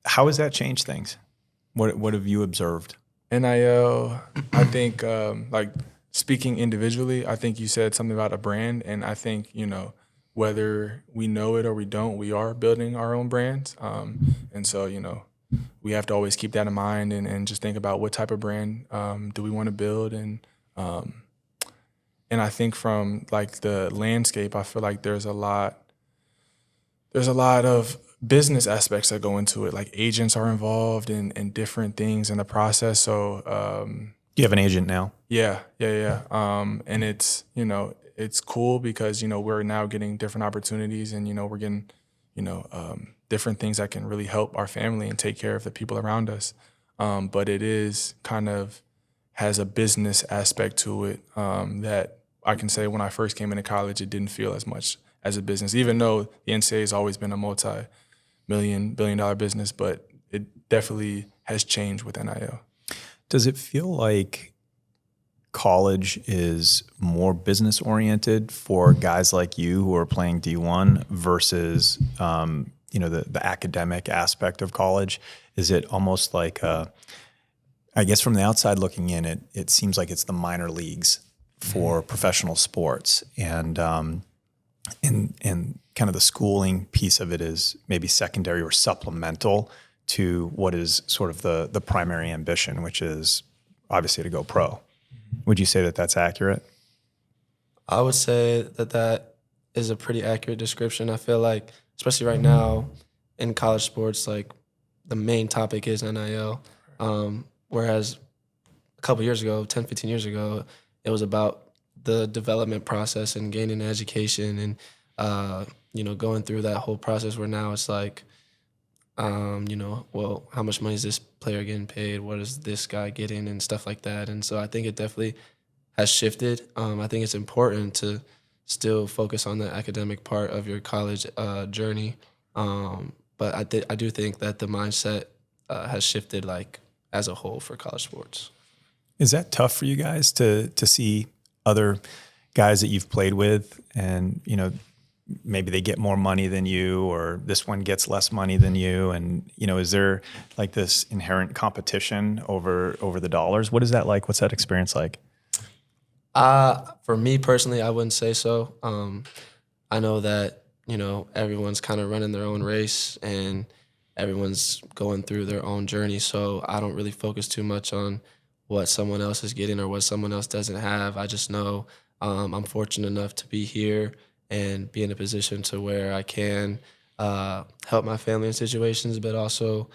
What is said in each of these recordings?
How has that changed things? What have you observed? NIL, I think, like speaking individually, I think you said something about a brand, and I think, whether we know it or we don't, we are building our own brands. And so, we have to always keep that in mind and just think about what type of brand do we want to build. And I think from like the landscape, I feel like there's a lot of business aspects that go into it. Like agents are involved in different things in the process. So You have an agent now. yeah. And it's cool because, we're now getting different opportunities and, we're getting, different things that can really help our family and take care of the people around us. But it is kind of has a business aspect to it that I can say when I first came into college, it didn't feel as much as a business, even though the NCAA has always been a multi-billion-dollar business, but it definitely has changed with NIL. Does it feel like college is more business oriented for guys like you who are playing D1 versus, the academic aspect of college? Is it almost like, I guess from the outside looking in, it seems like it's the minor leagues for professional sports, and kind of the schooling piece of it is maybe secondary or supplemental to what is sort of the primary ambition, which is obviously to go pro. Would you say that that's accurate? I would say that is a pretty accurate description. I feel like, especially right now in college sports, like the main topic is NIL. Whereas a couple years ago, 10, 15 years ago, it was about the development process and gaining an education and, going through that whole process where now it's like, well, how much money is this player getting paid? What is this guy getting and stuff like that? And so I think it definitely has shifted. I think it's important to still focus on the academic part of your college journey. But I do think that the mindset has shifted like as a whole for college sports. Is that tough for you guys to see other guys that you've played with and, maybe they get more money than you, or this one gets less money than you? And, is there like this inherent competition over the dollars? What is that like? What's that experience like? For me personally, I wouldn't say so. I know that, everyone's kind of running their own race and everyone's going through their own journey. So I don't really focus too much on what someone else is getting or what someone else doesn't have. I just know I'm fortunate enough to be here and be in a position to where I can help my family in situations, but also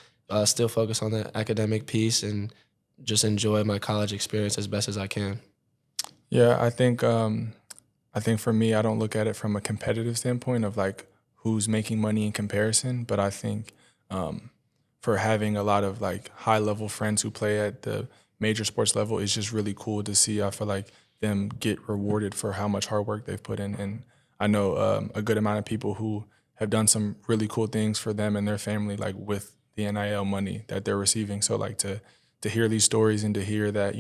still focus on the academic piece and just enjoy my college experience as best as I can. Yeah, I think for me, I don't look at it from a competitive standpoint of like who's making money in comparison, but I think for having a lot of like high level friends who play at the major sports level, it's just really cool to see. I feel like them get rewarded for how much hard work they've put in. And I know a good amount of people who have done some really cool things for them and their family, like with the NIL money that they're receiving. So like to hear these stories and to hear that,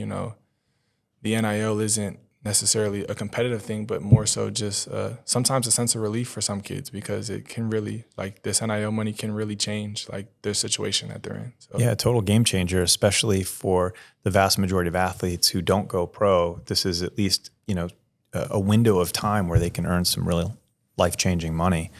the NIL isn't necessarily a competitive thing, but more so just sometimes a sense of relief for some kids, because it can really, like this NIL money can really change like their situation that they're in. So. Yeah, total game changer, especially for the vast majority of athletes who don't go pro. This is at least, a window of time where they can earn some really life-changing money.